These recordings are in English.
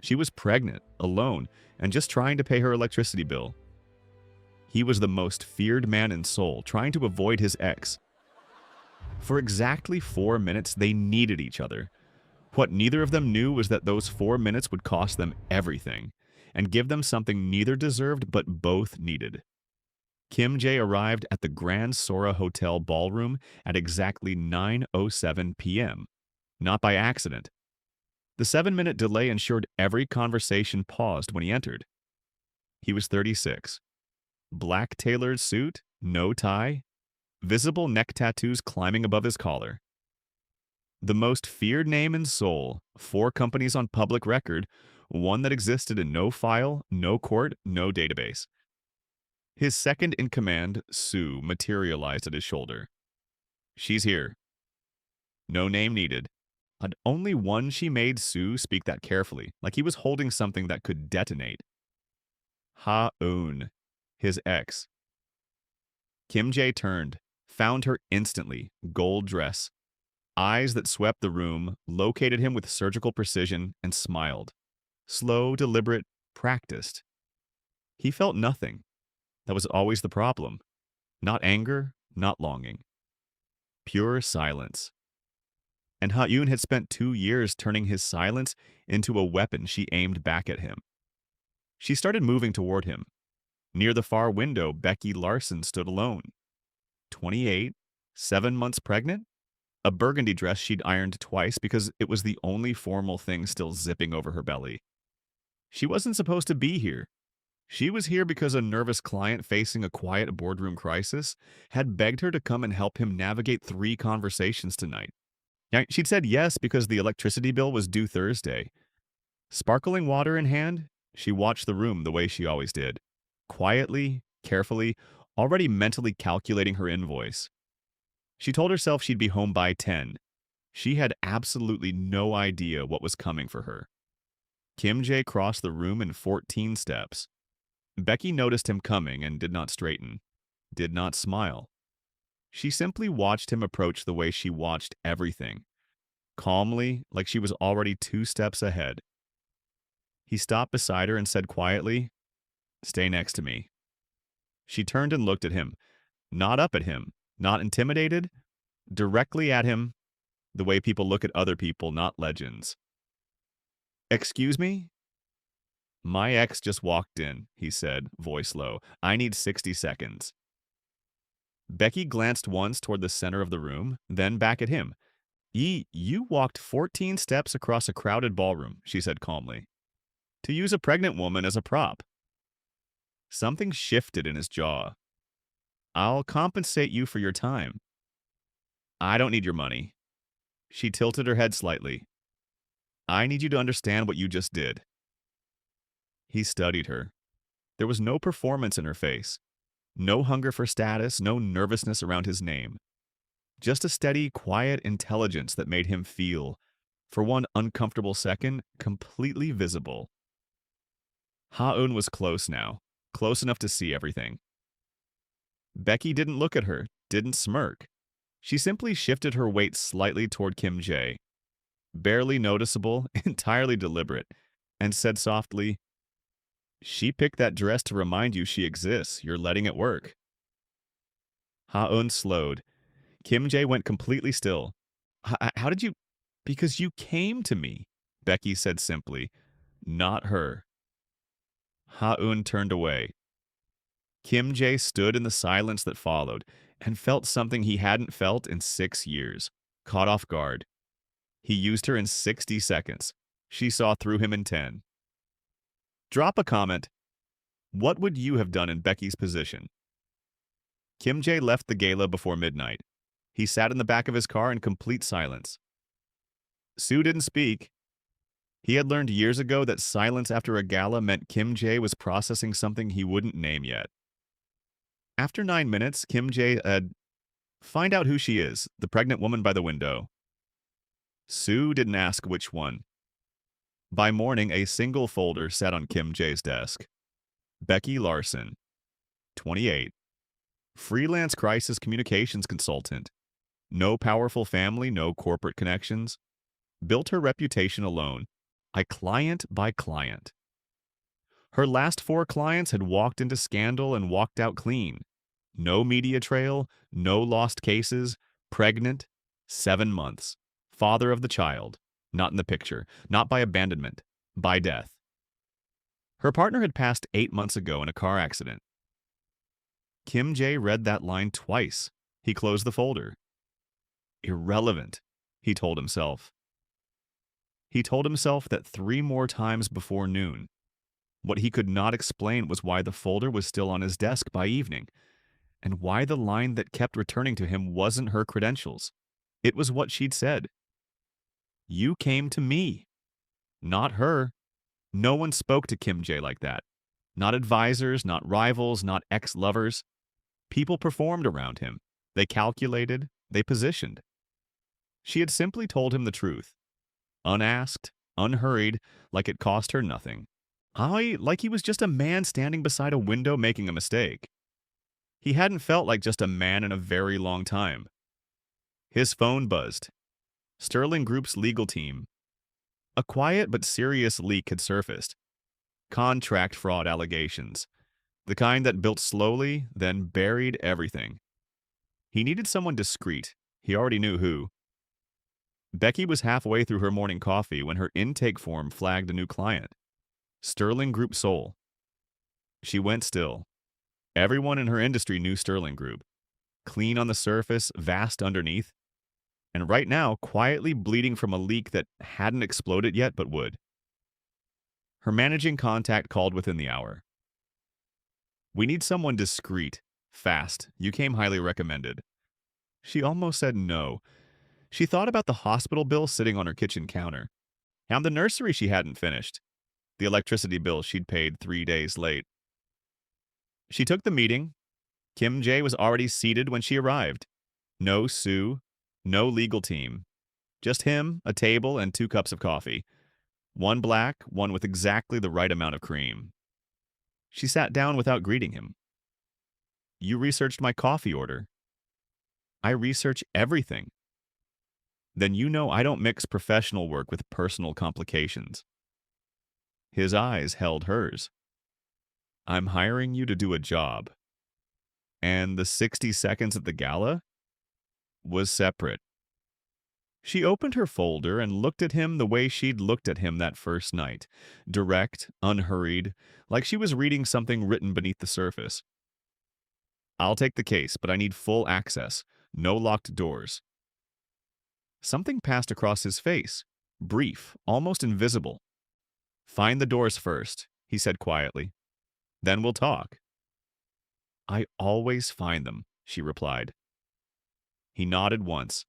She was pregnant, alone, and just trying to pay her electricity bill. He was the most feared man in Seoul, trying to avoid his ex. For exactly 4 minutes, they needed each other. What neither of them knew was that those 4 minutes would cost them everything, and give them something neither deserved but both needed. Kim Jae arrived at the Grand Sora Hotel ballroom at exactly 9:07 p.m., not by accident. The 7-minute delay ensured every conversation paused when he entered. He was 36. Black tailored suit, no tie, visible neck tattoos climbing above his collar. The most feared name in Seoul, 4 companies on public record, one that existed in no file, no court, no database. His second in command, Sue, materialized at his shoulder. She's here. No name needed. But only one she made Sue speak that carefully, like he was holding something that could detonate. Ha-eun, his ex. Kim Jae turned, found her instantly, gold dress. Eyes that swept the room, located him with surgical precision, and smiled. Slow, deliberate, practiced. He felt nothing. That was always the problem. Not anger, not longing. Pure silence. And Ha-eun had spent 2 years turning his silence into a weapon she aimed back at him. She started moving toward him. Near the far window, Becky Larson stood alone. 28, 7 months pregnant? A burgundy dress she'd ironed twice because it was the only formal thing still zipping over her belly. She wasn't supposed to be here. She was here because a nervous client facing a quiet boardroom crisis had begged her to come and help him navigate 3 conversations tonight. She'd said yes because the electricity bill was due Thursday. Sparkling water in hand, she watched the room the way she always did. Quietly, carefully, already mentally calculating her invoice. She told herself she'd be home by 10. She had absolutely no idea what was coming for her. Kim Jae crossed the room in 14 steps. Becky noticed him coming and did not straighten, did not smile. She simply watched him approach the way she watched everything, calmly, like she was already 2 steps ahead. He stopped beside her and said quietly, "Stay next to me." She turned and looked at him, not up at him, not intimidated, directly at him, the way people look at other people, not legends. "Excuse me?" "My ex just walked in," he said, voice low. "I need 60 seconds. Becky glanced once toward the center of the room, then back at him. You walked 14 steps across a crowded ballroom," she said calmly, "to use a pregnant woman as a prop." Something shifted in his jaw. "I'll compensate you for your time." "I don't need your money." She tilted her head slightly. "I need you to understand what you just did." He studied her. There was no performance in her face. No hunger for status, no nervousness around his name. Just a steady, quiet intelligence that made him feel, for one uncomfortable second, completely visible. Ha-eun was close now, close enough to see everything. Becky didn't look at her, didn't smirk. She simply shifted her weight slightly toward Kim Jae, barely noticeable, entirely deliberate, and said softly, "She picked that dress to remind you she exists. You're letting it work." Ha-eun slowed. Kim Jae went completely still. How did you—" "Because you came to me," Becky said simply. "Not her." Ha-eun turned away. Kim Jae stood in the silence that followed and felt something he hadn't felt in 6 years. Caught off guard. He used her in 60 seconds. She saw through him in 10. Drop a comment. What would you have done in Becky's position? Kim Jae left the gala before midnight. He sat in the back of his car in complete silence. Sue didn't speak. He had learned years ago that silence after a gala meant Kim Jae was processing something he wouldn't name yet. After 9 minutes, Kim Jae said, "Find out who she is, the pregnant woman by the window." Sue didn't ask which one. By morning, a single folder sat on Kim Jae's desk. Becky Larson, 28. Freelance crisis communications consultant. No powerful family, no corporate connections. Built her reputation alone. client by client. Her last 4 clients had walked into scandal and walked out clean. No media trail, no lost cases, pregnant, 7 months, father of the child, not in the picture, not by abandonment, by death. Her partner had passed 8 months ago in a car accident. Kim J read that line twice. He closed the folder. Irrelevant, he told himself. He told himself that 3 more times before noon. What he could not explain was why the folder was still on his desk by evening, and why the line that kept returning to him wasn't her credentials. It was what she'd said. You came to me, not her. No one spoke to Kim J like that. Not advisors, not rivals, not ex-lovers. People performed around him. They calculated, they positioned. She had simply told him the truth. Unasked, unhurried, like it cost her nothing. Like he was just a man standing beside a window making a mistake. He hadn't felt like just a man in a very long time. His phone buzzed. Sterling Group's legal team. A quiet but serious leak had surfaced. Contract fraud allegations. The kind that built slowly, then buried everything. He needed someone discreet. He already knew who. Becky was halfway through her morning coffee when her intake form flagged a new client. Sterling Group Seoul. She went still. Everyone in her industry knew Sterling Group. Clean on the surface, vast underneath. And right now, quietly bleeding from a leak that hadn't exploded yet but would. Her managing contact called within the hour. We need someone discreet, fast. You came highly recommended. She almost said no. She thought about the hospital bill sitting on her kitchen counter, and the nursery she hadn't finished, the electricity bill she'd paid 3 days late. She took the meeting. Kim J was already seated when she arrived. No Sue, no legal team. Just him, a table, and 2 cups of coffee. One black, one with exactly the right amount of cream. She sat down without greeting him. You researched my coffee order. I research everything. Then you know I don't mix professional work with personal complications. His eyes held hers. I'm hiring you to do a job. And the 60 seconds at the gala was separate. She opened her folder and looked at him the way she'd looked at him that first night. Direct, unhurried, like she was reading something written beneath the surface. I'll take the case, but I need full access. No locked doors. Something passed across his face. Brief, almost invisible. Find the doors first, he said quietly. Then we'll talk. I always find them, she replied. He nodded once.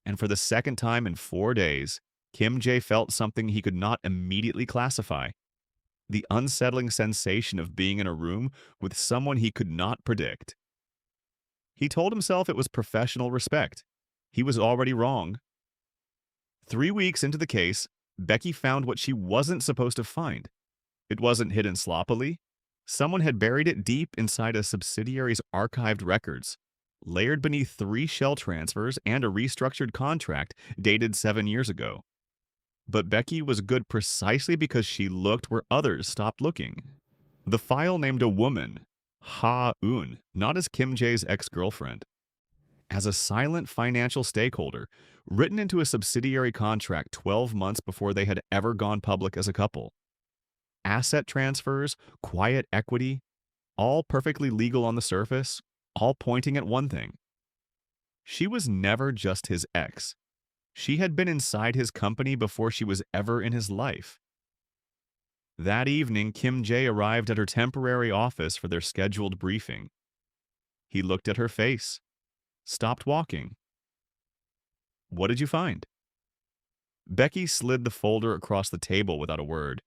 And for the second time in 4 days, Kim J felt something he could not immediately classify. The unsettling sensation of being in a room with someone he could not predict. He told himself it was professional respect. He was already wrong. 3 weeks into the case, Becky found what she wasn't supposed to find. It wasn't hidden sloppily. Someone had buried it deep inside a subsidiary's archived records, layered beneath 3 shell transfers and a restructured contract dated 7 years ago. But Becky was good precisely because she looked where others stopped looking. The file named a woman, Ha-eun, not as Kim J's ex-girlfriend. As a silent financial stakeholder, written into a subsidiary contract 12 months before they had ever gone public as a couple. Asset transfers, quiet equity, all perfectly legal on the surface, all pointing at one thing. She was never just his ex. She had been inside his company before she was ever in his life. That evening, Kim J arrived at her temporary office for their scheduled briefing. He looked at her face, stopped walking. What did you find? Becky slid the folder across the table without a word.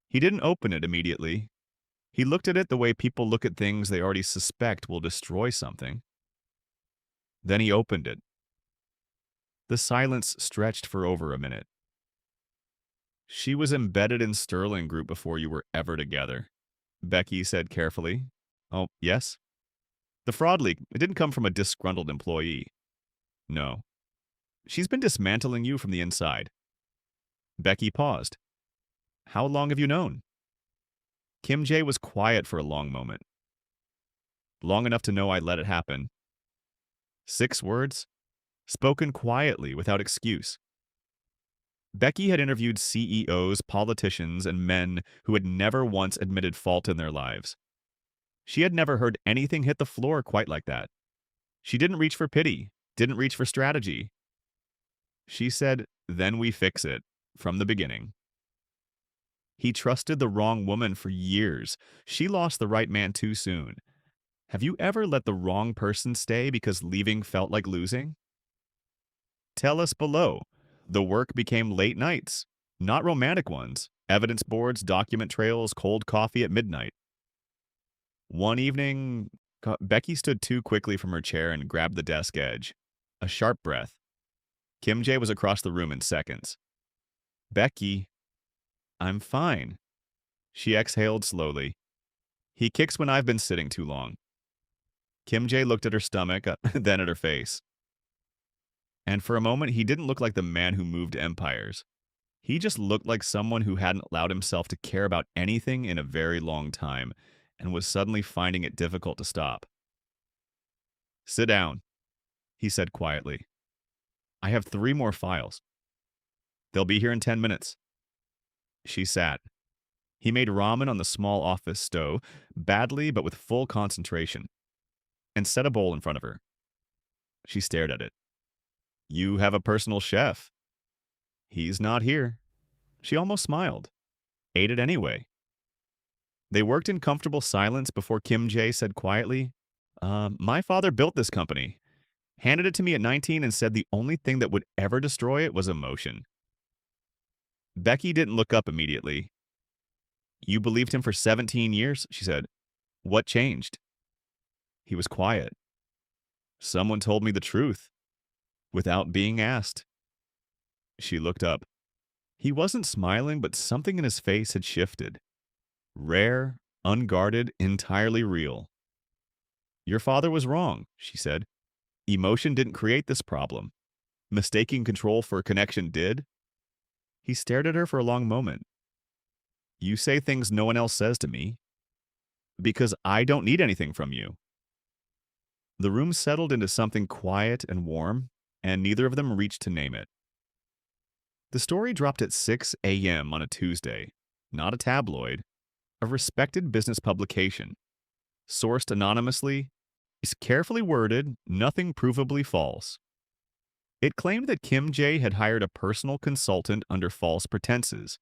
He didn't open it immediately. He looked at it the way people look at things they already suspect will destroy something. Then he opened it. The silence stretched for over a minute. She was embedded in Sterling Group before you were ever together, Becky said carefully. Oh, yes? The fraud leak, it didn't come from a disgruntled employee. No. She's been dismantling you from the inside. Becky paused. How long have you known? Kim Jae was quiet for a long moment. Long enough to know I let it happen. 6 words, spoken quietly without excuse. Becky had interviewed CEOs, politicians, and men who had never once admitted fault in their lives. She had never heard anything hit the floor quite like that. She didn't reach for pity, didn't reach for strategy. She said, then we fix it, from the beginning. He trusted the wrong woman for years. She lost the right man too soon. Have you ever let the wrong person stay because leaving felt like losing? Tell us below. The work became late nights, not romantic ones. Evidence boards, document trails, cold coffee at midnight. One evening, Becky stood too quickly from her chair and grabbed the desk edge. A sharp breath. Kim Jae was across the room in seconds. Becky, I'm fine. She exhaled slowly. He kicks when I've been sitting too long. Kim Jae looked at her stomach, then at her face. And for a moment, he didn't look like the man who moved empires. He just looked like someone who hadn't allowed himself to care about anything in a very long time and was suddenly finding it difficult to stop. Sit down, he said quietly. I have 3 more files. They'll be here in 10 minutes. She sat. He made ramen on the small office stove, badly but with full concentration, and set a bowl in front of her. She stared at it. You have a personal chef. He's not here. She almost smiled. Ate it anyway. They worked in comfortable silence before Kim Jae said quietly, my father built this company. Handed it to me at 19 and said the only thing that would ever destroy it was emotion. Becky didn't look up immediately. You believed him for 17 years, she said. What changed? He was quiet. Someone told me the truth. Without being asked. She looked up. He wasn't smiling, but something in his face had shifted. Rare, unguarded, entirely real. Your father was wrong, she said. Emotion didn't create this problem. Mistaking control for a connection did. He stared at her for a long moment. You say things no one else says to me. Because I don't need anything from you. The room settled into something quiet and warm, and neither of them reached to name it. The story dropped at 6 a.m. on a Tuesday, not a tabloid, a respected business publication. Sourced anonymously, is carefully worded, nothing provably false. It claimed that Kim Jae had hired a personal consultant under false pretenses,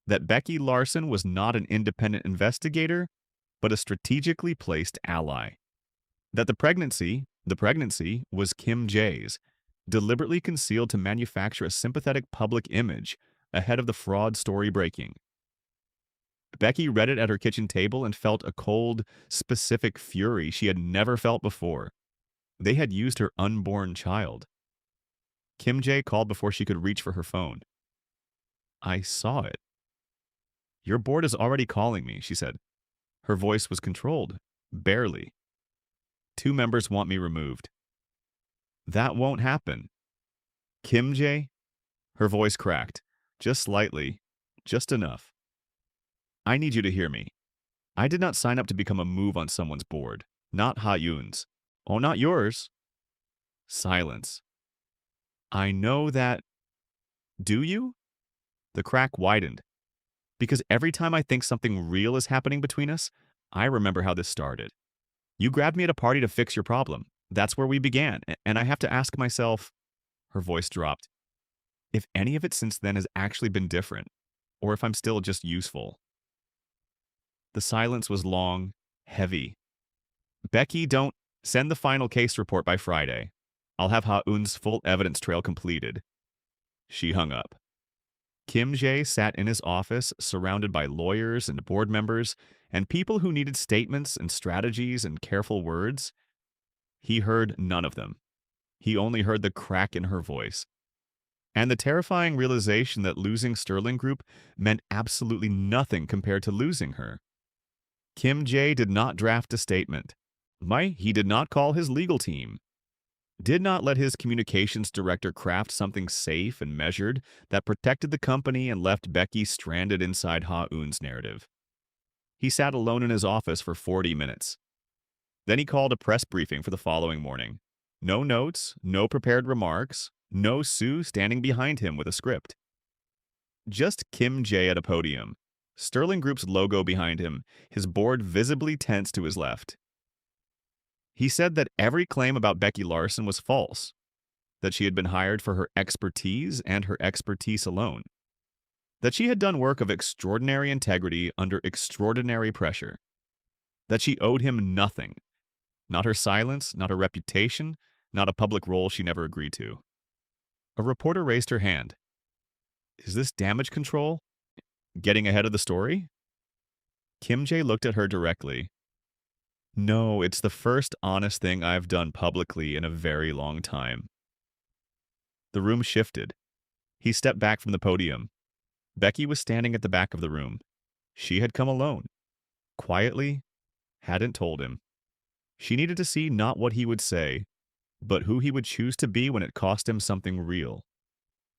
that Becky Larson was not an independent investigator, but a strategically placed ally, that the pregnancy was Kim Jae's, deliberately concealed to manufacture a sympathetic public image ahead of the fraud story breaking. Becky read it at her kitchen table and felt a cold, specific fury she had never felt before. They had used her unborn child. Kim Jae called before she could reach for her phone. I saw it. Your board is already calling me, she said. Her voice was controlled, barely. 2 members want me removed. That won't happen. Kim Jae? Her voice cracked, just slightly, just enough. I need you to hear me. I did not sign up to become a move on someone's board, not Ha Yoon's. Oh, not yours. Silence. I know that. Do you? The crack widened. Because every time I think something real is happening between us, I remember how this started. You grabbed me at a party to fix your problem. That's where we began, and I have to ask myself, her voice dropped, if any of it since then has actually been different, or if I'm still just useful. The silence was long, heavy. Becky, don't send the final case report by Friday. I'll have Ha-eun's full evidence trail completed. She hung up. Kim Jae sat in his office, surrounded by lawyers and board members, and people who needed statements and strategies and careful words. He heard none of them. He only heard the crack in her voice. And the terrifying realization that losing Sterling Group meant absolutely nothing compared to losing her. Kim Jae did not draft a statement. He did not call his legal team. did not let his communications director craft something safe and measured that protected the company and left Becky stranded inside Ha-Eun's narrative. He sat alone in his office for 40 minutes. Then he called a press briefing for the following morning. No notes, no prepared remarks, no Sue standing behind him with a script. Just Kim Jae at a podium, Sterling Group's logo behind him, his board visibly tense to his left. He said that every claim about Becky Larson was false, that she had been hired for her expertise and her expertise alone, that she had done work of extraordinary integrity under extraordinary pressure, that she owed him nothing, not her silence, not her reputation, not a public role she never agreed to. A reporter raised her hand. Is this damage control? Getting ahead of the story? Kim Jae looked at her directly. No, it's the first honest thing I've done publicly in a very long time. The room shifted. He stepped back from the podium. Becky was standing at the back of the room. She had come alone. Quietly, hadn't told him. She needed to see not what he would say, but who he would choose to be when it cost him something real.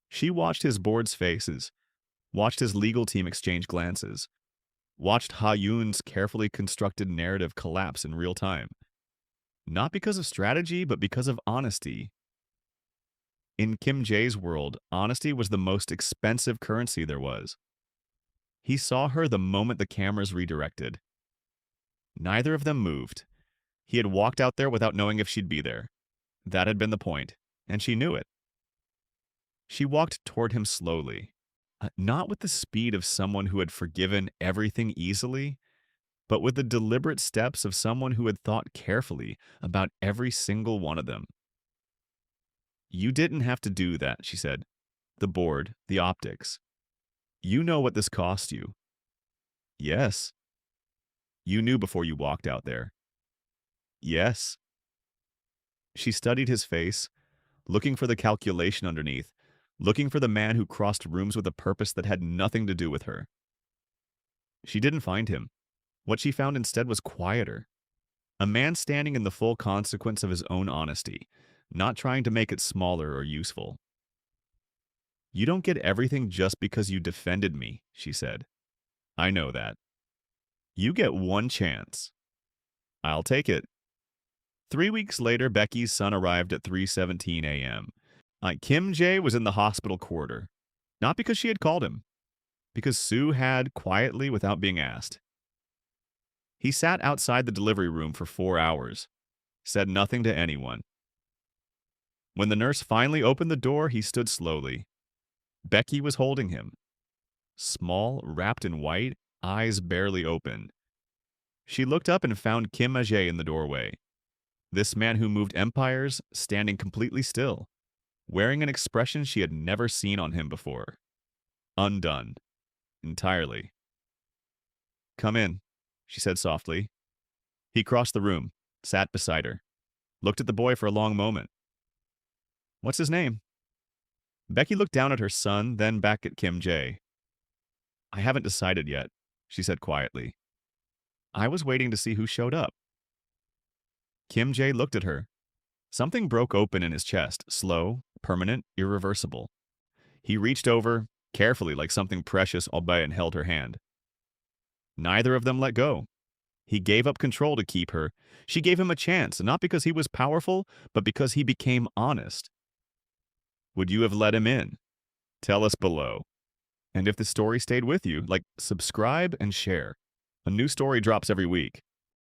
She watched his board's faces, watched his legal team exchange glances, watched Ha-Eun's carefully constructed narrative collapse in real time. Not because of strategy, but because of honesty. In Kim Jae's world, honesty was the most expensive currency there was. He saw her the moment the cameras redirected. Neither of them moved. He had walked out there without knowing if she'd be there. That had been the point, and she knew it. She walked toward him slowly, not with the speed of someone who had forgiven everything easily, but with the deliberate steps of someone who had thought carefully about every single one of them. You didn't have to do that, she said. The board, the optics. You know what this cost you. Yes. You knew before you walked out there. Yes. She studied his face, looking for the calculation underneath, looking for the man who crossed rooms with a purpose that had nothing to do with her. She didn't find him. What she found instead was quieter. A man standing in the full consequence of his own honesty, not trying to make it smaller or useful. You don't get everything just because you defended me, she said. I know that. You get one chance. I'll take it. 3 weeks later, Becky's son arrived at 3:17 a.m. Kim Jae was in the hospital corridor. Not because she had called him. Because Sue had, quietly, without being asked. He sat outside the delivery room for 4 hours. Said nothing to anyone. When the nurse finally opened the door, he stood slowly. Becky was holding him. Small, wrapped in white, eyes barely open. She looked up and found Kim Jae in the doorway. This man who moved empires, standing completely still, wearing an expression she had never seen on him before. Undone. Entirely. Come in, she said softly. He crossed the room, sat beside her, looked at the boy for a long moment. What's his name? Becky looked down at her son, then back at Kim Jae. I haven't decided yet, she said quietly. I was waiting to see who showed up. Kim Jae looked at her. Something broke open in his chest, slow, permanent, irreversible. He reached over, carefully like something precious, albeit, and held her hand. Neither of them let go. He gave up control to keep her. She gave him a chance, not because he was powerful, but because he became honest. Would you have let him in? Tell us below. And if the story stayed with you, subscribe and share. A new story drops every week.